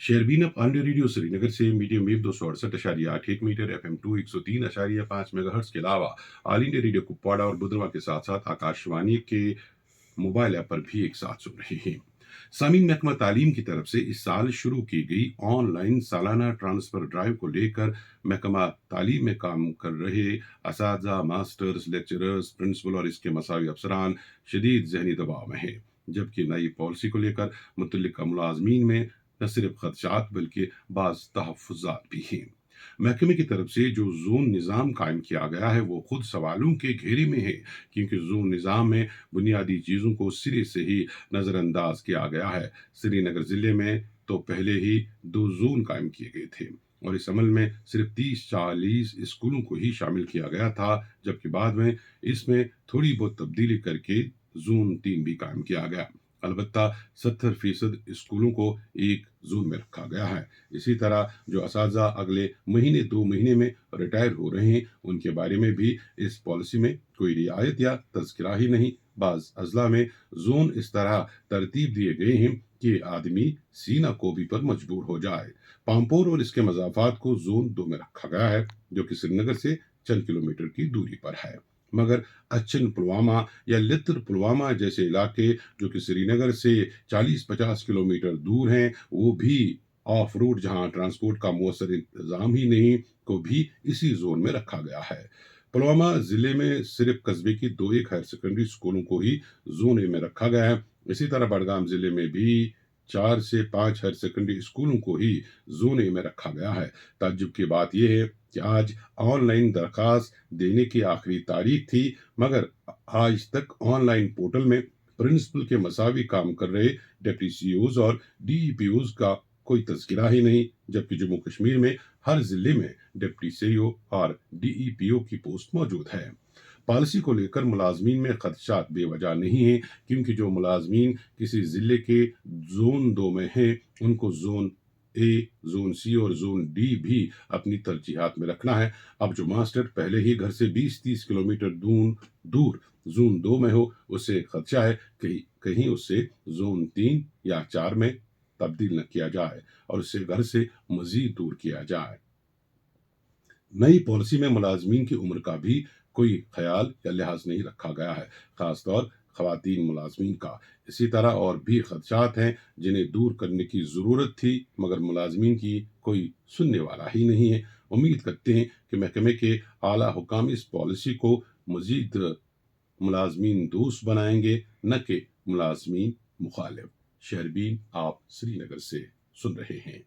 शेरबीन अब on radio Srinagar से medium wave 268.81 metre FM 2 103.5 megahertz के अलावा ऑल इंडिया रेडियो कुपवाड़ा और बुधवार के साथ साथ आकाशवाणी के मोबाइल ऐप पर भी एक साथ सुन रहे हैं। सामीन, महकमा तालीम की तरफ से इस साल शुरू की गई ऑनलाइन सालाना ट्रांसफर ड्राइव को लेकर महकमा तालीम में काम कर रहे असातिज़ा, मास्टर्स, लेक्चरर्स, प्रिंसिपल और इसके मसावी अफसरान शदीद जहनी दबाव में हैं, जबकि नई पॉलिसी को लेकर मुतल्लिका मुलाजमीन में न सिर्फ खदशात बल्कि बाज़ तहफ़्फ़ुज़ात भी हैं। महकमे की तरफ से जो जोन निज़ाम कायम किया गया है वो खुद सवालों के घेरे में है, क्योंकि जोन निज़ाम में बुनियादी चीज़ों को सिरे से ही नज़रअंदाज किया गया है। श्रीनगर ज़िले में तो पहले ही 2 जोन कायम किए गए थे और इस अमल में सिर्फ 30-40 स्कूलों को ही शामिल किया गया था, जबकि बाद में इसमें थोड़ी बहुत तब्दीली करके जोन 3 भी कायम किया गया। अलबत्ता 70% स्कूलों को एक जोन में रखा गया है। इसी तरह जो असातिज़ा अगले महीने 2 महीने में रिटायर हो रहे हैं, उनके बारे में भी इस पॉलिसी में कोई रियायत या तज़किरा ही नहीं। बाज़ अज़ला में जोन इस तरह तरतीब दिए गए हैं कि आदमी सीना कोबी पर मजबूर हो जाए। पामपोर और इसके मज़ाफ़ात को जोन 2 में रखा गया है, जो कि श्रीनगर से चंद किलोमीटर की दूरी पर है। मगर अच्छन पुलवामा या लित्र पुलवामा जैसे इलाके जो कि श्रीनगर से 40-50 किलोमीटर दूर हैं, वो भी ऑफ रोड, जहां ट्रांसपोर्ट का मौसर इंतजाम ही नहीं, को भी इसी जोन में रखा गया है। पुलवामा जिले में सिर्फ कस्बे की 2-1 हायर सेकेंडरी स्कूलों को ही जोन ए में रखा गया है। इसी तरह बडगाम जिले में भी 4 से 5 हायर सेकेंडरी स्कूलों को ही जोन ए में रखा गया है। ताज्जुब की बात यह है कि आज ऑनलाइन दरखास्त देने की आखिरी तारीख थी, मगर आज तक ऑनलाइन पोर्टल में प्रिंसिपल के मसावी काम कर रहे डिप्टी सीईओज और डीईपीओज का कोई तज़किरा ही नहीं, जबकि जम्मू कश्मीर में हर जिले में डिप्टी सीईओ और डीईपीओ की पोस्ट मौजूद है। पॉलिसी को लेकर मुलाजमीन में खदशात बेवजह नहीं है, क्योंकि जो मुलाजमीन किसी जिले के जोन 2 में हैं, उनको जोन ए, जोन सी और जोन डी भी अपनी तरजीहात में रखना है। अब जो मास्टर पहले ही घर से 20-30 किलोमीटर दूर जोन 2 में हो, उससे खदशा है कहीं कहीं उससे जोन 3 या 4 में तब्दील न किया जाए और उससे घर से मजीद दूर किया जाए। नई पॉलिसी में मुलाजमीन की उम्र का भी कोई ख्याल या लिहाज नहीं रखा गया है, खासतौर खवातीन मुलाजमीन का। इसी तरह और भी खदशात हैं जिन्हें दूर करने की ज़रूरत थी, मगर मुलाजमीन की कोई सुनने वाला ही नहीं है। उम्मीद करते हैं कि महकमे के आला हुकाम इस पॉलिसी को मजीद मुलाजमीन दोस्त बनाएंगे, न कि मुलाजमीन मुखालिफ। शहरबीन, आप श्रीनगर से सुन रहे हैं।